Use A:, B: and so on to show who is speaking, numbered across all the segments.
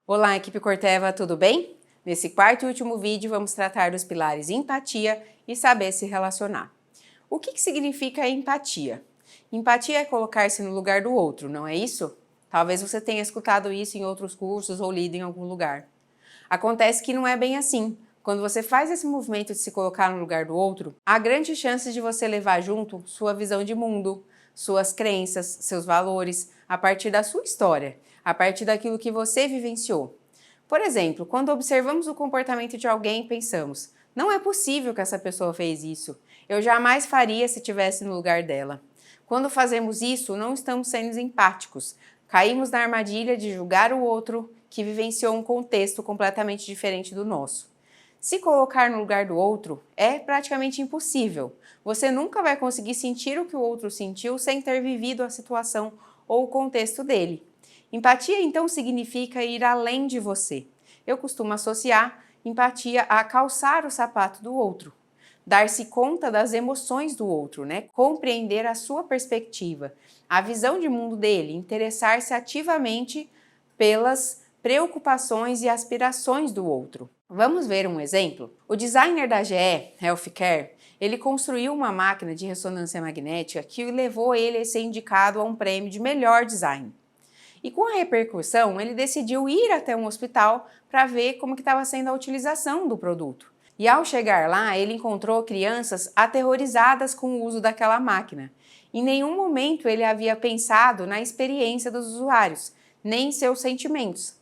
A: Olá, equipe Corteva, tudo bem? Nesse quarto e último vídeo, vamos tratar dos pilares empatia e saber se relacionar. O que significa empatia? Empatia é colocar-se no lugar do outro, não é isso? Talvez você tenha escutado isso em outros cursos ou lido em algum lugar. Acontece que não é bem assim. Quando você faz esse movimento de se colocar no lugar do outro, há grandes chances de você levar junto sua visão de mundo, suas crenças, seus valores, a partir da sua história, a partir daquilo que você vivenciou. Por exemplo, quando observamos o comportamento de alguém, pensamos: não é possível que essa pessoa fez isso. Eu jamais faria se estivesse no lugar dela. Quando fazemos isso, não estamos sendo empáticos. Caímos na armadilha de julgar o outro que vivenciou um contexto completamente diferente do nosso. Se colocar no lugar do outro é praticamente impossível. Você nunca vai conseguir sentir o que o outro sentiu sem ter vivido a situação ou o contexto dele. Empatia, então, significa ir além de você. Eu costumo associar empatia a calçar o sapato do outro, dar-se conta das emoções do outro, compreender a sua perspectiva, a visão de mundo dele, interessar-se ativamente pelas preocupações e aspirações do outro. Vamos ver um exemplo? O designer da GE Healthcare, ele construiu uma máquina de ressonância magnética que levou ele a ser indicado a um prêmio de melhor design. E com a repercussão, ele decidiu ir até um hospital para ver como estava sendo a utilização do produto. E ao chegar lá, ele encontrou crianças aterrorizadas com o uso daquela máquina. Em nenhum momento ele havia pensado na experiência dos usuários, nem em seus sentimentos.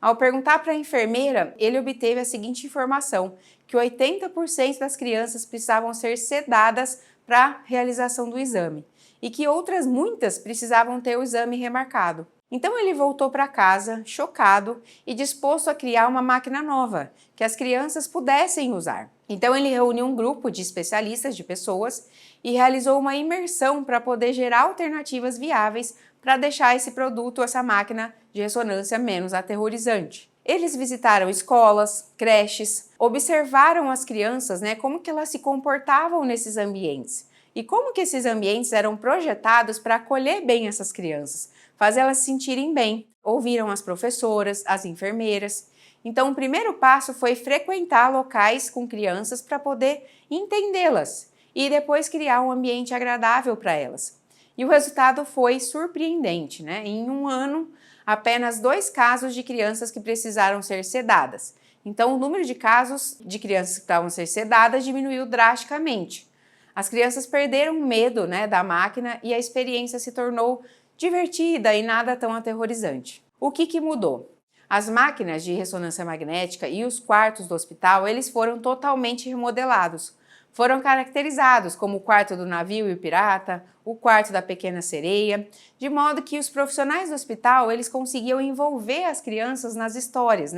A: Ao perguntar para a enfermeira, ele obteve a seguinte informação, que 80% das crianças precisavam ser sedadas para a realização do exame e que outras muitas precisavam ter o exame remarcado. Então ele voltou para casa, chocado e disposto a criar uma máquina nova, que as crianças pudessem usar. Então ele reuniu um grupo de especialistas, de pessoas, e realizou uma imersão para poder gerar alternativas viáveis para deixar esse produto, essa máquina de ressonância menos aterrorizante. Eles visitaram escolas, creches, observaram as crianças, como que elas se comportavam nesses ambientes e como que esses ambientes eram projetados para acolher bem essas crianças, fazer elas se sentirem bem. Ouviram as professoras, as enfermeiras. Então, o primeiro passo foi frequentar locais com crianças para poder entendê-las e depois criar um ambiente agradável para elas. E o resultado foi surpreendente, Em um ano, apenas 2 casos de crianças que precisaram ser sedadas. Então, o número de casos de crianças que estavam a ser sedadas diminuiu drasticamente. As crianças perderam medo, da máquina e a experiência se tornou divertida e nada tão aterrorizante. O que mudou? As máquinas de ressonância magnética e os quartos do hospital, eles foram totalmente remodelados. Foram caracterizados como o quarto do navio e o pirata, o quarto da pequena sereia, de modo que os profissionais do hospital, eles conseguiam envolver as crianças nas histórias,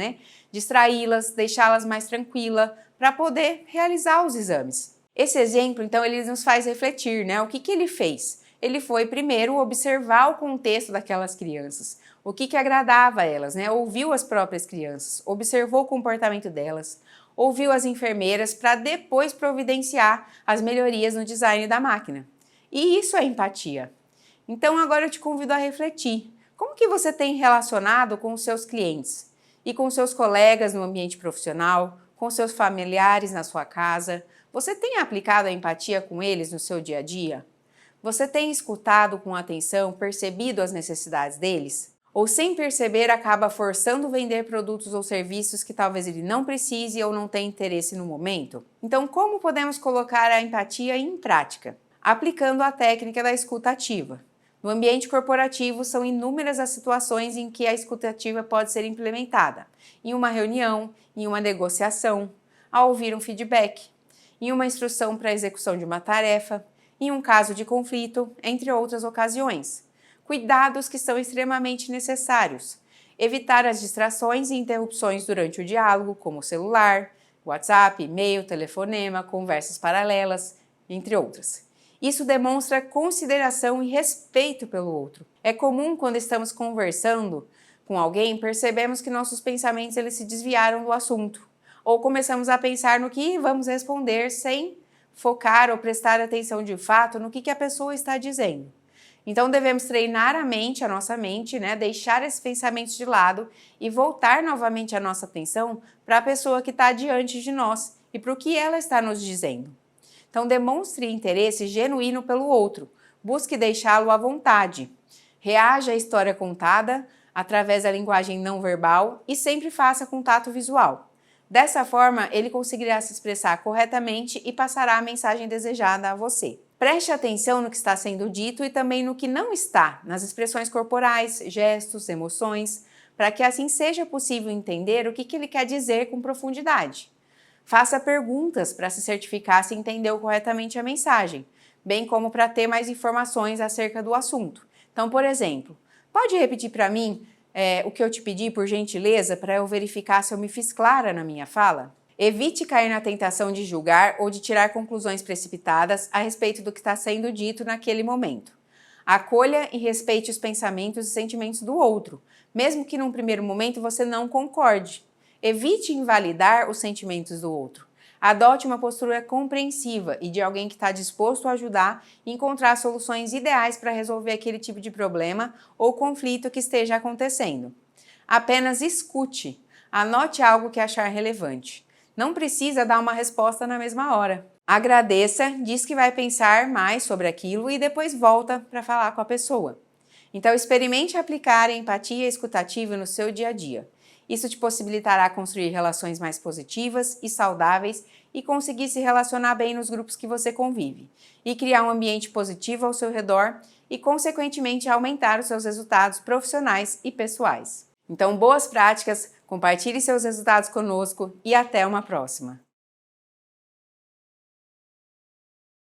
A: distraí-las, deixá-las mais tranquilas, para poder realizar os exames. Esse exemplo, então, ele nos faz refletir, O que ele fez? Ele foi primeiro observar o contexto daquelas crianças, o que agradava a elas, Ouviu as próprias crianças, observou o comportamento delas, ouviu as enfermeiras para depois providenciar as melhorias no design da máquina. E isso é empatia. Então agora eu te convido a refletir. Como que você tem relacionado com os seus clientes e com seus colegas no ambiente profissional, com seus familiares na sua casa? Você tem aplicado a empatia com eles no seu dia a dia? Você tem escutado com atenção, percebido as necessidades deles? Ou sem perceber acaba forçando vender produtos ou serviços que talvez ele não precise ou não tenha interesse no momento? Então, como podemos colocar a empatia em prática? Aplicando a técnica da escuta ativa. No ambiente corporativo, são inúmeras as situações em que a escuta ativa pode ser implementada. Em uma reunião, em uma negociação, ao ouvir um feedback, em uma instrução para a execução de uma tarefa, em um caso de conflito, entre outras ocasiões. Cuidados que são extremamente necessários. Evitar as distrações e interrupções durante o diálogo, como o celular, WhatsApp, e-mail, telefonema, conversas paralelas, entre outras. Isso demonstra consideração e respeito pelo outro. É comum quando estamos conversando com alguém, percebemos que nossos pensamentos eles se desviaram do assunto. Ou começamos a pensar no que vamos responder sem focar ou prestar atenção de fato no que a pessoa está dizendo. Então devemos treinar a nossa mente, né? Deixar esses pensamentos de lado e voltar novamente a nossa atenção para a pessoa que está diante de nós e para o que ela está nos dizendo. Então demonstre interesse genuíno pelo outro, busque deixá-lo à vontade. Reaja à história contada através da linguagem não verbal e sempre faça contato visual. Dessa forma, ele conseguirá se expressar corretamente e passará a mensagem desejada a você. Preste atenção no que está sendo dito e também no que não está, nas expressões corporais, gestos, emoções, para que assim seja possível entender o que ele quer dizer com profundidade. Faça perguntas para se certificar se entendeu corretamente a mensagem, bem como para ter mais informações acerca do assunto. Então, por exemplo, pode repetir para mim o que eu te pedi, por gentileza, para eu verificar se eu me fiz clara na minha fala? Evite cair na tentação de julgar ou de tirar conclusões precipitadas a respeito do que está sendo dito naquele momento. Acolha e respeite os pensamentos e sentimentos do outro, mesmo que num primeiro momento você não concorde. Evite invalidar os sentimentos do outro. Adote uma postura compreensiva e de alguém que está disposto a ajudar e encontrar soluções ideais para resolver aquele tipo de problema ou conflito que esteja acontecendo. Apenas escute. Anote algo que achar relevante. Não precisa dar uma resposta na mesma hora. Agradeça, diz que vai pensar mais sobre aquilo e depois volta para falar com a pessoa. Então, experimente aplicar a empatia escutativa no seu dia a dia. Isso te possibilitará construir relações mais positivas e saudáveis e conseguir se relacionar bem nos grupos que você convive, e criar um ambiente positivo ao seu redor e, consequentemente, aumentar os seus resultados profissionais e pessoais. Então, boas práticas, compartilhe seus resultados conosco e até uma próxima!